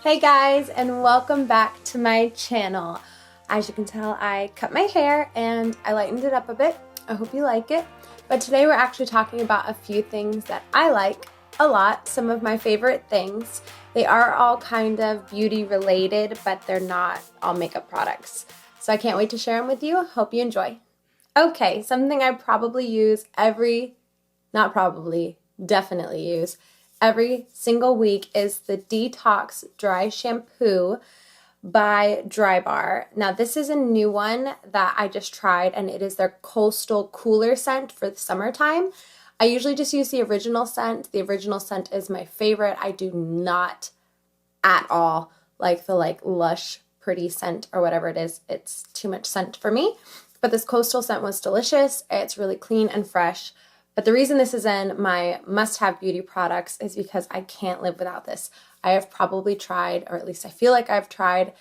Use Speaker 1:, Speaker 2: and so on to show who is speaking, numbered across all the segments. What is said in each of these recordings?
Speaker 1: Hey guys, and welcome back to my channel. As you can tell, I cut my hair and I lightened it up a bit. I hope you like it. But today we're actually talking about a few things that I like a lot, some of my favorite things. They are all kind of beauty related, but they're not all makeup products. So I can't wait to share them with you. Hope you enjoy. Okay, something I probably use definitely use every single week is the Detox Dry Shampoo by Drybar. Now this is a new one that I just tried, and it is their Coastal Cooler scent for the summertime. I usually just use the original scent. The original scent is my favorite. I do not at all like the lush pretty scent or whatever it is. It's too much scent for me. But this coastal scent was delicious. It's really clean and fresh. But the reason this is in my must-have beauty products is because I can't live without this. I have probably tried, or at least I feel like I've tried,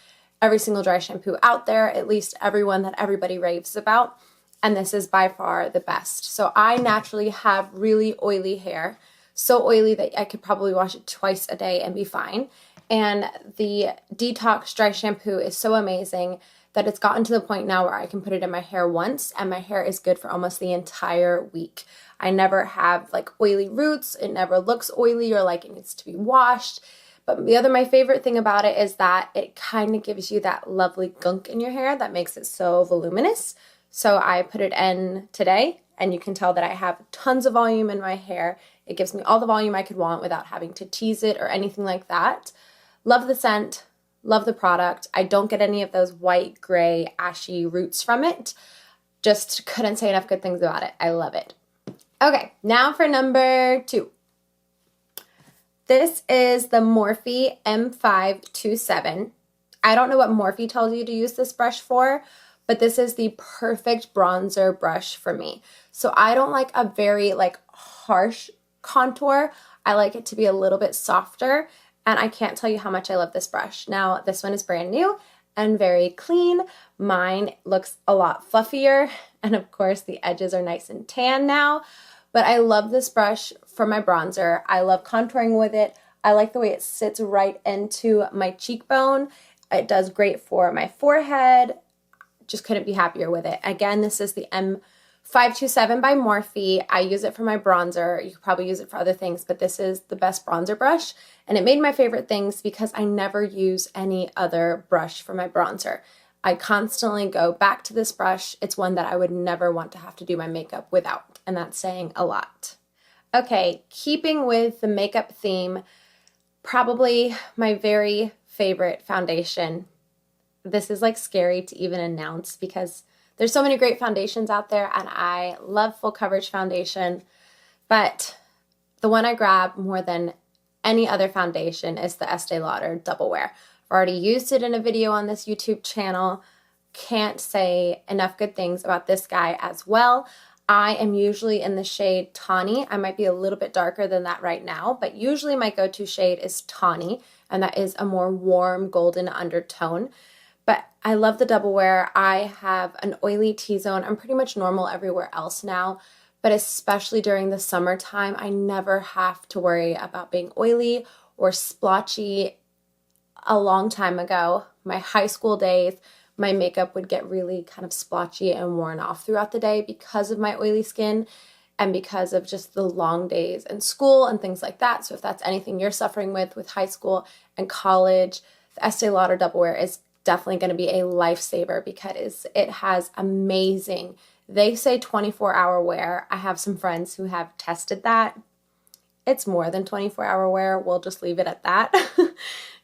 Speaker 1: every single dry shampoo out there, at least everyone that everybody raves about, and this is by far the best. So I naturally have really oily hair, so oily that I could probably wash it twice a day and be fine. And the Detox Dry Shampoo is so amazing that it's gotten to the point now where I can put it in my hair once and my hair is good for almost the entire week. I never have oily roots. It never looks oily or like it needs to be washed. But my favorite thing about it is that it kind of gives you that lovely gunk in your hair that makes it so voluminous. So I put it in today and you can tell that I have tons of volume in my hair. It gives me all the volume I could want without having to tease it or anything like that. Love the scent. Love the product. I don't get any of those white, gray, ashy roots from it. Just couldn't say enough good things about it. I love it. Okay, now for number 2. This is the Morphe M527. I don't know what Morphe tells you to use this brush for, but this is the perfect bronzer brush for me. So I don't like a very harsh contour. I like it to be a little bit softer. And I can't tell you how much I love this brush. Now, this one is brand new and very clean. Mine looks a lot fluffier. And of course, the edges are nice and tan now. But I love this brush for my bronzer. I love contouring with it. I like the way it sits right into my cheekbone. It does great for my forehead. Just couldn't be happier with it. Again, this is the M527 by Morphe. I use it for my bronzer. You could probably use it for other things, but this is the best bronzer brush. And it made my favorite things because I never use any other brush for my bronzer. I constantly go back to this brush. It's one that I would never want to have to do my makeup without, and that's saying a lot. Okay, keeping with the makeup theme, probably my very favorite foundation. This is scary to even announce because there's so many great foundations out there and I love full coverage foundation, but the one I grab more than any other foundation is the Estee Lauder Double Wear. I've already used it in a video on this YouTube channel. Can't say enough good things about this guy as well. I am usually in the shade Tawny. I might be a little bit darker than that right now, but usually my go-to shade is Tawny, and that is a more warm golden undertone. But I love the Double Wear. I have an oily T-zone. I'm pretty much normal everywhere else now, but especially during the summertime, I never have to worry about being oily or splotchy. A long time ago, my high school days, my makeup would get really kind of splotchy and worn off throughout the day because of my oily skin and because of just the long days in school and things like that. So if that's anything you're suffering with high school and college, the Estee Lauder Double Wear is definitely going to be a lifesaver because it has amazing, they say 24-hour wear. I have some friends who have tested that. It's more than 24-hour wear. We'll just leave it at that.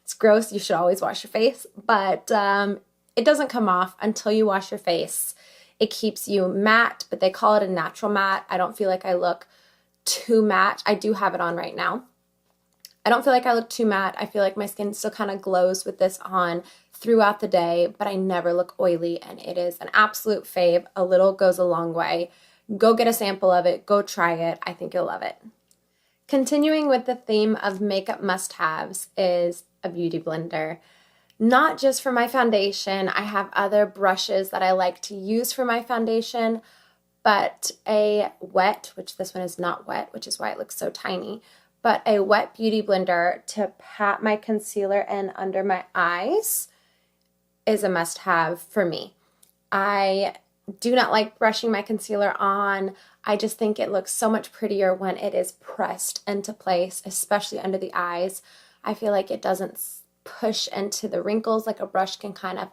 Speaker 1: It's gross. You should always wash your face, but it doesn't come off until you wash your face. It keeps you matte, but they call it a natural matte. I don't feel like I look too matte. I do have it on right now. I don't feel like I look too matte. I feel like my skin still kind of glows with this on throughout the day, but I never look oily, and it is an absolute fave. A little goes a long way. Go get a sample of it. Go try it. I think you'll love it. Continuing with the theme of makeup must-haves is a beauty blender. Not just for my foundation. I have other brushes that I like to use for my foundation, but a wet, which this one is not wet, which is why it looks so tiny, but a wet beauty blender to pat my concealer in under my eyes is a must-have for me. I do not like brushing my concealer on. I just think it looks so much prettier when it is pressed into place, especially under the eyes. I feel like it doesn't push into the wrinkles like a brush can kind of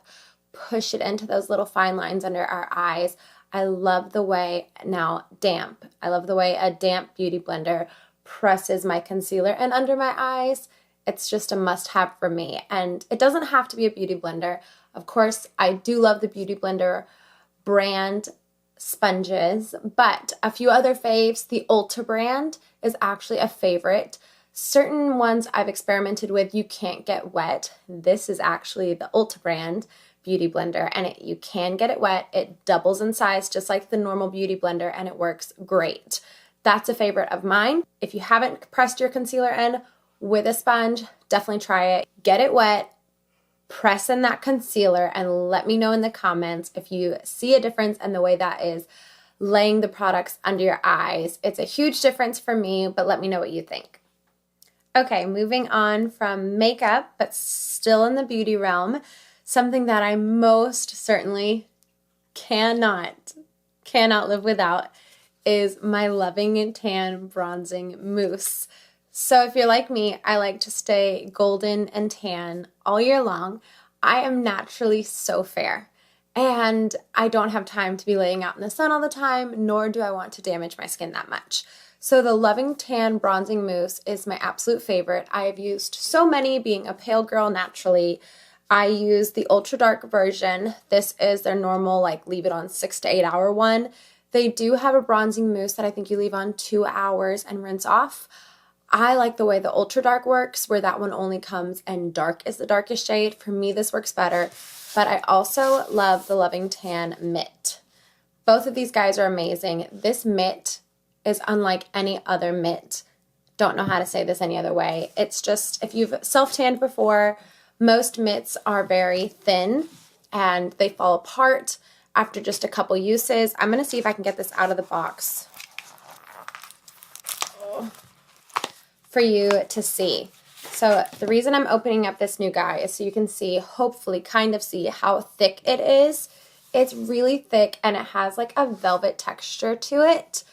Speaker 1: push it into those little fine lines under our eyes. I love the way, now damp, I love the way a damp beauty blender presses my concealer in under my eyes. It's just a must-have for me. And it doesn't have to be a beauty blender. Of course, I do love the BeautyBlender brand sponges, but a few other faves. The Ulta Brand is actually a favorite. Certain ones I've experimented with, you can't get wet. This is actually the Ulta Brand beauty blender, and you can get it wet. It doubles in size just like the normal beauty blender, and it works great. That's a favorite of mine. If you haven't pressed your concealer in with a sponge, definitely try it. Get it wet, press in that concealer, and let me know in the comments if you see a difference in the way that is laying the products under your eyes. It's a huge difference for me, but let me know what you think. Okay, moving on from makeup, but still in the beauty realm, something that I most certainly cannot live without is my Loving Tan Bronzing Mousse. So if you're like me, I like to stay golden and tan all year long. I am naturally so fair, and I don't have time to be laying out in the sun all the time, nor do I want to damage my skin that much. So the Loving Tan Bronzing Mousse is my absolute favorite. I have used so many, being a pale girl naturally. I use the ultra dark version. This is their normal, like, leave it on 6 to 8 hour one. They do have a bronzing mousse that I think you leave on 2 hours and rinse off. I like the way the ultra dark works, where that one only comes and dark is the darkest shade. For me, this works better. But I also love the Loving Tan Mitt. Both of these guys are amazing. This mitt is unlike any other mitt. Don't know how to say this any other way. It's just, if you've self-tanned before, most mitts are very thin and they fall apart after just a couple uses. I'm going to see if I can get this out of the box for you to see. So the reason I'm opening up this new guy is so you can see, hopefully kind of see how thick it is. It's really thick and it has like a velvet texture to it.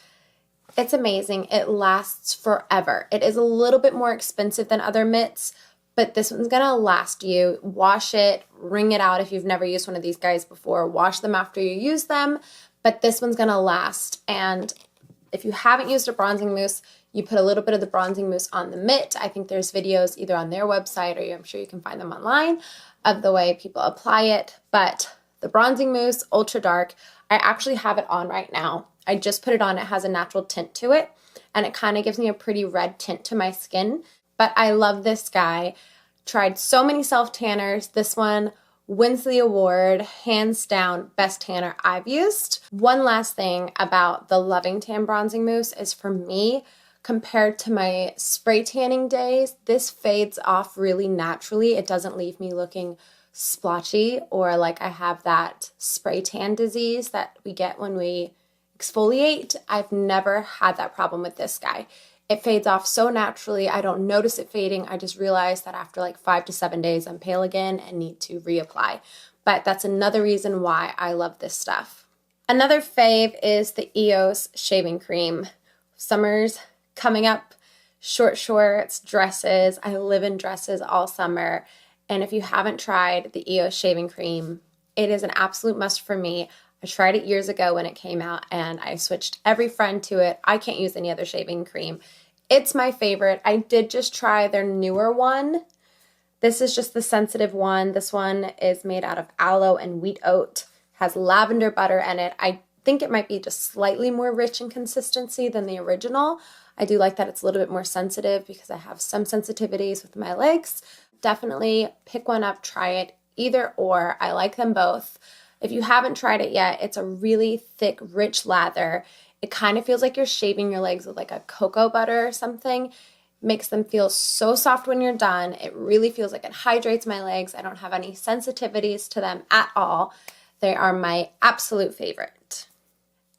Speaker 1: It's amazing. It lasts forever. It is a little bit more expensive than other mitts, but this one's gonna last you. Wash it, wring it out if you've never used one of these guys before. Wash them after you use them, but this one's gonna last. And if you haven't used a bronzing mousse, you put a little bit of the bronzing mousse on the mitt. I think there's videos either on their website, or I'm sure you can find them online, of the way people apply it. But the bronzing mousse, ultra dark, I actually have it on right now. I just put it on. It has a natural tint to it, and it kind of gives me a pretty red tint to my skin. But I love this guy. Tried so many self-tanners. This one wins the award, hands down, best tanner I've used. One last thing about the Loving Tan Bronzing Mousse is, for me, compared to my spray tanning days, this fades off really naturally. It doesn't leave me looking splotchy or like I have that spray tan disease that we get when we exfoliate. I've never had that problem with this guy. It fades off so naturally. I don't notice it fading. I just realize that after like 5 to 7 days, I'm pale again and need to reapply. But that's another reason why I love this stuff. Another fave is the EOS Shaving Cream. Summer's coming up. Short shorts, dresses. I live in dresses all summer. And if you haven't tried the EOS Shaving Cream, it is an absolute must for me. I tried it years ago when it came out, and I switched every friend to it. I can't use any other shaving cream. It's my favorite. I did just try their newer one. This is just the sensitive one. This one is made out of aloe and wheat oat, has lavender butter in it. I think it might be just slightly more rich in consistency than the original. I do like that it's a little bit more sensitive because I have some sensitivities with my legs. Definitely pick one up, try it, either or. I like them both. If you haven't tried it yet, it's a really thick, rich lather. It kind of feels like you're shaving your legs with like a cocoa butter or something. Makes them feel so soft when you're done. It really feels like it hydrates my legs. I don't have any sensitivities to them at all. They are my absolute favorite.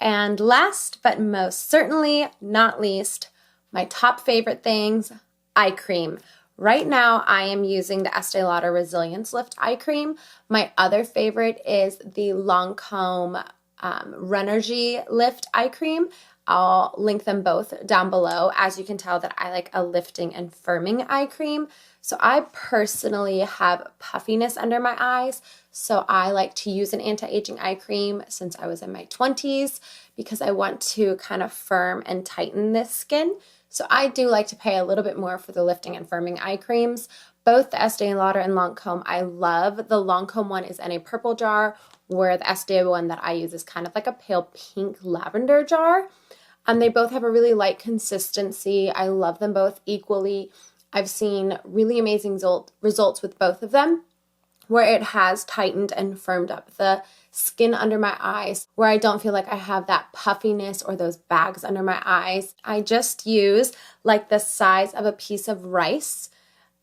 Speaker 1: And last but most certainly not least, My top favorite things, eye cream. Right now, I am using the Estee Lauder Resilience Lift Eye Cream. My other favorite is the Lancome Renergy Lift Eye Cream. I'll link them both down below. As you can tell that I like a lifting and firming eye cream. So I personally have puffiness under my eyes. So I like to use an anti-aging eye cream since I was in my 20s because I want to kind of firm and tighten this skin. So I do like to pay a little bit more for the lifting and firming eye creams. Both the Estee Lauder and Lancome I love. The Lancome one is in a purple jar, where the Estee one that I use is kind of like a pale pink lavender jar. They both have a really light consistency. I love them both equally. I've seen really amazing results with both of them, where it has tightened and firmed up the skin under my eyes, where I don't feel like I have that puffiness or those bags under my eyes. I just use like the size of a piece of rice.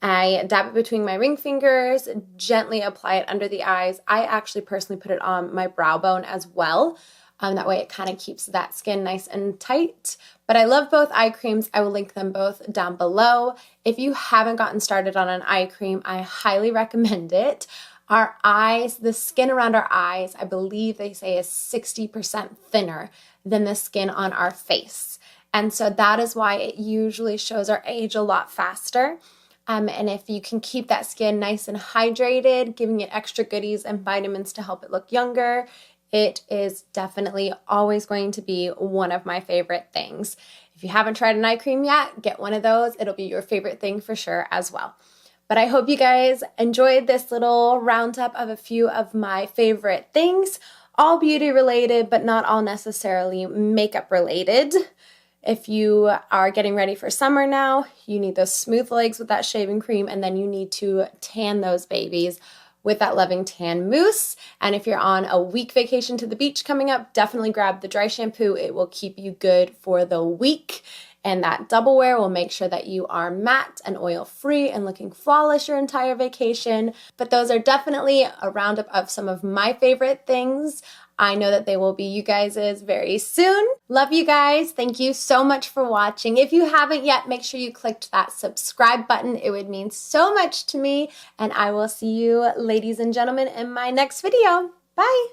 Speaker 1: I dab it between my ring fingers, gently apply it under the eyes. I actually personally put it on my brow bone as well. That way it kind of keeps that skin nice and tight. But I love both eye creams. I will link them both down below. If you haven't gotten started on an eye cream, I highly recommend it. Our eyes, the skin around our eyes, I believe they say is 60% thinner than the skin on our face. And so that is why it usually shows our age a lot faster. And if you can keep that skin nice and hydrated, giving it extra goodies and vitamins to help it look younger, it is definitely always going to be one of my favorite things. If you haven't tried an eye cream yet, get one of those. It'll be your favorite thing for sure as well. But I hope you guys enjoyed this little roundup of a few of my favorite things, all beauty related, but not all necessarily makeup related. If you are getting ready for summer now, you need those smooth legs with that shaving cream, and then you need to tan those babies with that Loving Tan Mousse. And if you're on a week vacation to the beach coming up, definitely grab the dry shampoo. It will keep you good for the week. And that double wear will make sure that you are matte and oil free and looking flawless your entire vacation. But those are definitely a roundup of some of my favorite things. I know that they will be you guys' very soon. Love you guys. Thank you so much for watching. If you haven't yet, make sure you clicked that subscribe button. It would mean so much to me. And I will see you, ladies and gentlemen, in my next video. Bye.